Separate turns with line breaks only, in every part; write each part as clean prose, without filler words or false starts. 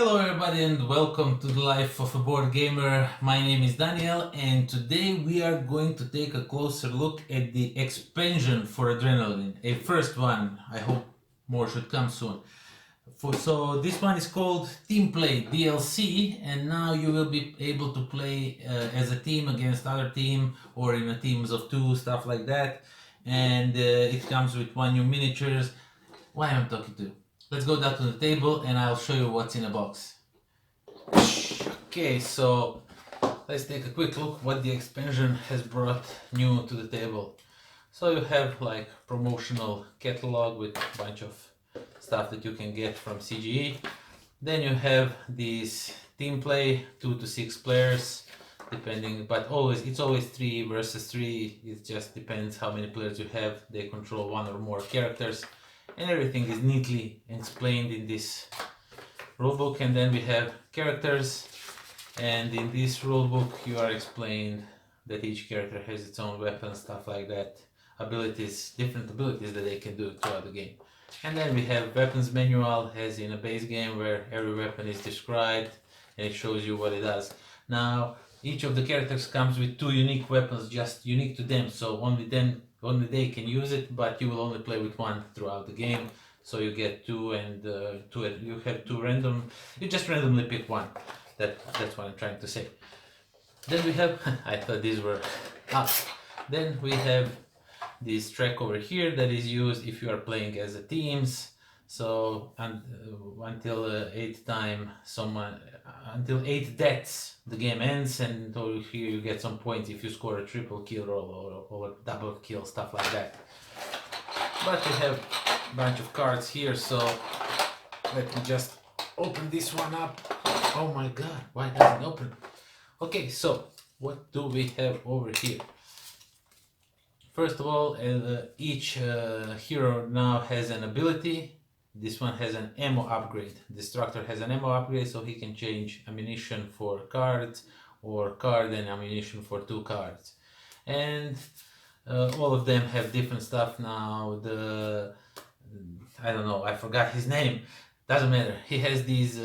Hello everybody and welcome to the Life of a Board Gamer. My name is Daniel and today we are going to take a closer look at the expansion for Adrenaline. A first one, I hope more should come soon. So this one is called Team Play DLC, and now you will be able to play as a team against other team or in a teams of two, stuff like that. And it comes with one new miniatures. Why am I talking to you? Let's go down to the table and I'll show you what's in the box. Okay, so let's take a quick look what the expansion has brought new to the table. So you have like promotional catalog with a bunch of stuff that you can get from CGE. Then you have these team play, 2 to 6 players, depending, but it's always 3 versus 3. It just depends how many players you have. They control one or more characters, and everything is neatly explained in this rulebook. And then we have characters, and in this rulebook you are explained that each character has its own weapon, stuff like that, abilities, different abilities that they can do throughout the game. And then we have weapons manual, as in a base game, where every weapon is described and it shows you what it does. Now each of the characters comes with 2 unique weapons, just unique to them, so only they can use it, but you will only play with one throughout the game. So you get 2 and you have 2 random, you just randomly pick one. That's what I'm trying to say. Then we have I thought these were up. Then we have this track over here that is used if you are playing as a teams. So until 8 deaths the game ends, and over here you get some points if you score a triple kill or a double kill, stuff like that. But we have a bunch of cards here, so let me just open this one up. Oh my god, why doesn't it open? Okay, so what do we have over here? First of all, each hero now has an ability. This one has an ammo upgrade. Destructor has an ammo upgrade, so he can change ammunition for cards or card and ammunition for 2 cards. And all of them have different stuff now. I don't know, I forgot his name. Doesn't matter. He has these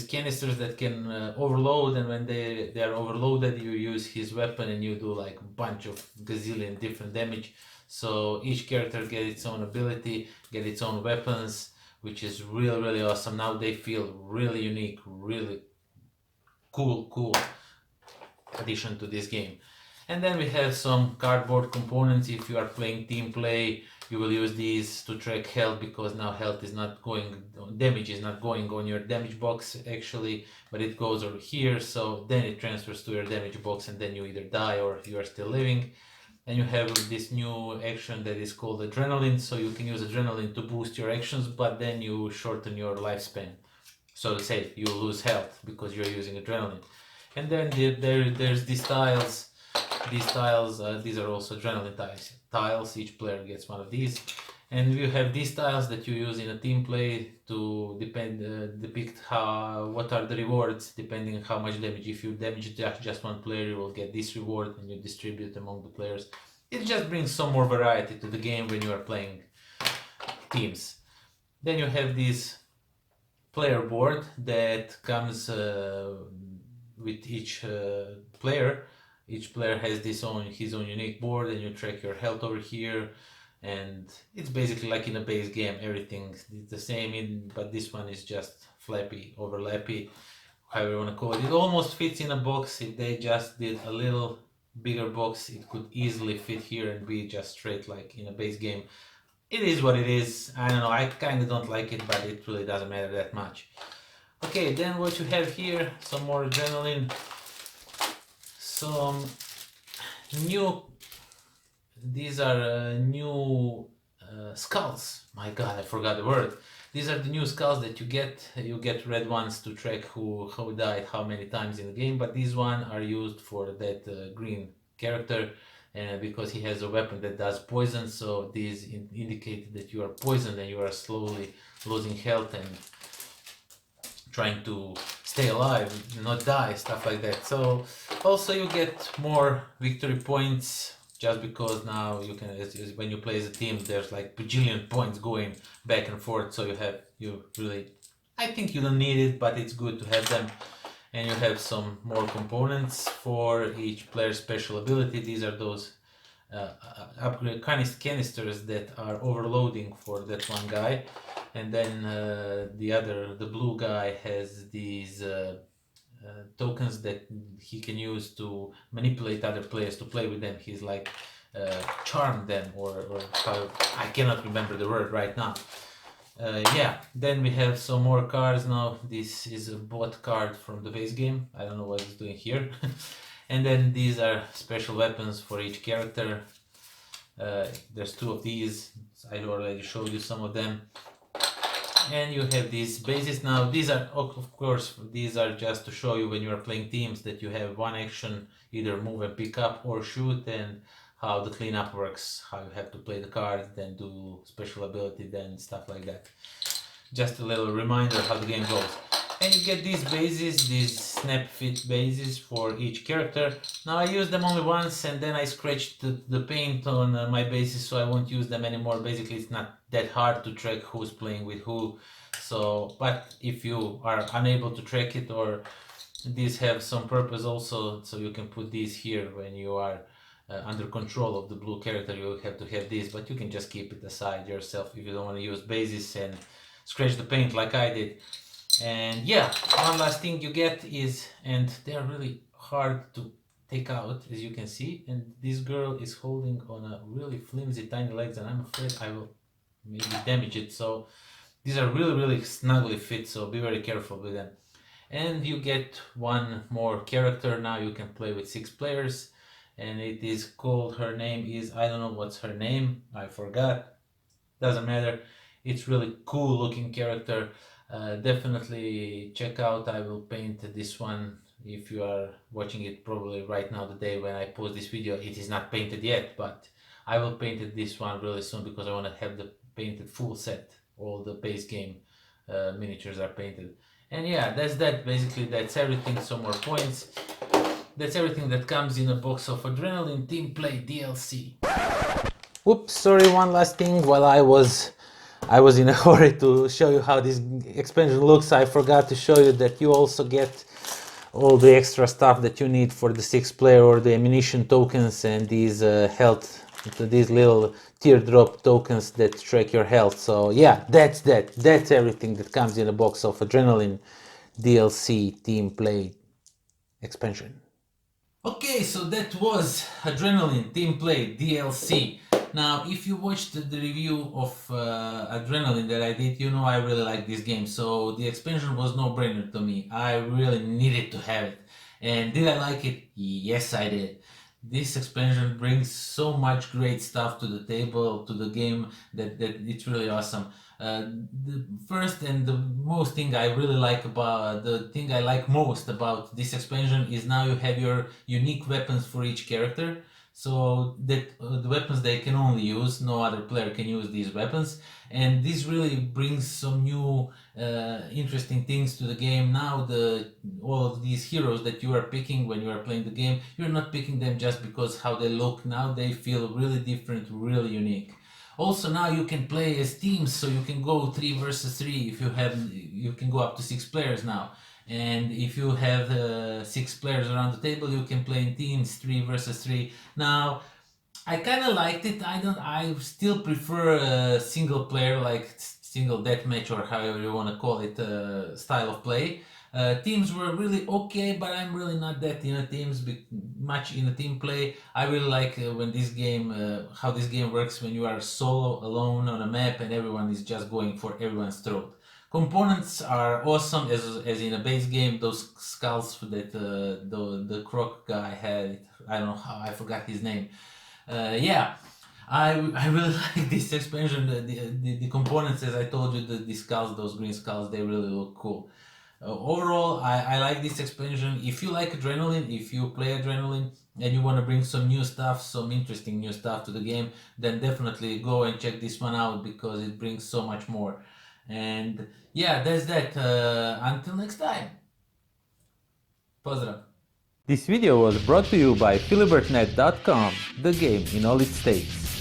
canisters that can overload, and when they are overloaded, you use his weapon and you do like a bunch of gazillion different damage. So each character gets its own ability, get its own weapons, which is really awesome. Now they feel really unique, really cool addition to this game. And then we have some cardboard components. If you are playing team play, you will use these to track health, because now health is not going, damage is not going on your damage box actually, but it goes over here, so then it transfers to your damage box, and then you either die or you are still living. And you have this new action that is called Adrenaline, so you can use Adrenaline to boost your actions, but then you shorten your lifespan. So to say, you lose health because you're using Adrenaline. And then there's these tiles. These are also Adrenaline tiles. Each player gets one of these. And you have these tiles that you use in a team play to depict what are the rewards depending on how much damage. If you damage just one player, you will get this reward, and you distribute among the players. It just brings some more variety to the game when you are playing teams. Then you have this player board that comes with each player. Each player has his own unique board, and you track your health over here. And it's basically like in a base game, everything is the same, but this one is just flappy, overlappy, however you want to call it. It almost fits in a box. If they just did a little bigger box, it could easily fit here and be just straight like in a base game. It is what it is. I don't know, I kind of don't like it, but it really doesn't matter that much. Okay, then what you have here, some more Adrenaline, some new, these are new skulls. My god, I forgot the word. These are the new skulls that you get. You get red ones to track who died how many times in the game, but these ones are used for that green character, because he has a weapon that does poison. So these indicate that you are poisoned and you are slowly losing health and trying to stay alive, not die, stuff like that. So also you get more victory points, just because now you can, when you play as a team, there's like bajillion points going back and forth, so you really I think you don't need it, but it's good to have them. And you have some more components for each player's special ability. These are those upgrade canisters that are overloading for that one guy. And then the blue guy has these tokens that he can use to manipulate other players to play with them. He's like charm them, or how, I cannot remember the word right now. Yeah, then we have some more cards now. This is a bot card from the base game. I don't know what it's doing here. And then these are special weapons for each character. There's 2 of these. I already showed you some of them. And you have these bases. Now these are, of course, these are just to show you when you are playing teams that you have one action, either move and pick up or shoot, and how the cleanup works, how you have to play the cards, then do special ability, then stuff like that. Just a little reminder how the game goes. And you get these bases, these snap fit bases for each character. Now I used them only once, and then I scratched the paint on my bases, so I won't use them anymore. Basically, it's not that hard to track who's playing with who. So, but if you are unable to track it, or these have some purpose also, so you can put these here when you are under control of the blue character. You have to have these, but you can just keep it aside yourself if you don't want to use bases and scratch the paint like I did. And yeah, one last thing you get is, and they're really hard to take out, as you can see, and this girl is holding on a really flimsy tiny legs, and I'm afraid I will maybe damage it. So these are really snugly fit, so be very careful with them. And you get one more character. Now you can play with 6 players, and it is called, her name is, I don't know what's her name, I forgot, doesn't matter. It's really cool looking character. Definitely check out. I will paint this one. If you are watching it probably right now, the day when I post this video, it is not painted yet, but I will paint this one really soon, because I want to have the painted full set. All the base game miniatures are painted. And yeah, that's that. Basically, that's everything. Some more points. That's everything that comes in a box of Adrenaline Team Play DLC. Oops, sorry, one last thing. While I was in a hurry to show you how this expansion looks, I forgot to show you that you also get all the extra stuff that you need for the 6 player, or the ammunition tokens, and these health, these little teardrop tokens that track your health. So yeah, that's everything that comes in a box of Adrenaline DLC Team Play expansion. Okay, so that was Adrenaline Team Play DLC. Now, if you watched the review of Adrenaline that I did, you know I really like this game, so the expansion was no-brainer to me. I really needed to have it. And did I like it? Yes, I did. This expansion brings so much great stuff to the table, to the game, that it's really awesome. The first and the most thing I really like about, the thing I like most about this expansion is now you have your unique weapons for each character. So that the weapons they can only use, no other player can use these weapons, and this really brings some new interesting things to the game. Now all of these heroes that you are picking when you are playing the game, you're not picking them just because how they look. Now they feel really different, really unique. Also, now you can play as teams, so you can go 3 versus 3 if you can go up to 6 players now. And if you have 6 players around the table, you can play in teams 3 versus 3. Now, I kind of liked it. I still prefer a single player, like single deathmatch, or however you want to call it, style of play. Teams were really okay, but I'm really not that in a much in a team play. I really like when this game, how this game works when you are solo, alone on a map, and everyone is just going for everyone's throat. Components are awesome, as in a base game. Those skulls that the croc guy had, I don't know how, I forgot his name. Yeah, I really like this expansion. The components, as I told you, the skulls, those green skulls, they really look cool. Overall, I like this expansion. If you like Adrenaline, if you play Adrenaline, and you want to bring some new stuff, some interesting new stuff to the game, then definitely go and check this one out, because it brings so much more. And yeah, that's that. Until next time. Pozdrav. This video was brought to you by philibertnet.com, the game in all its states.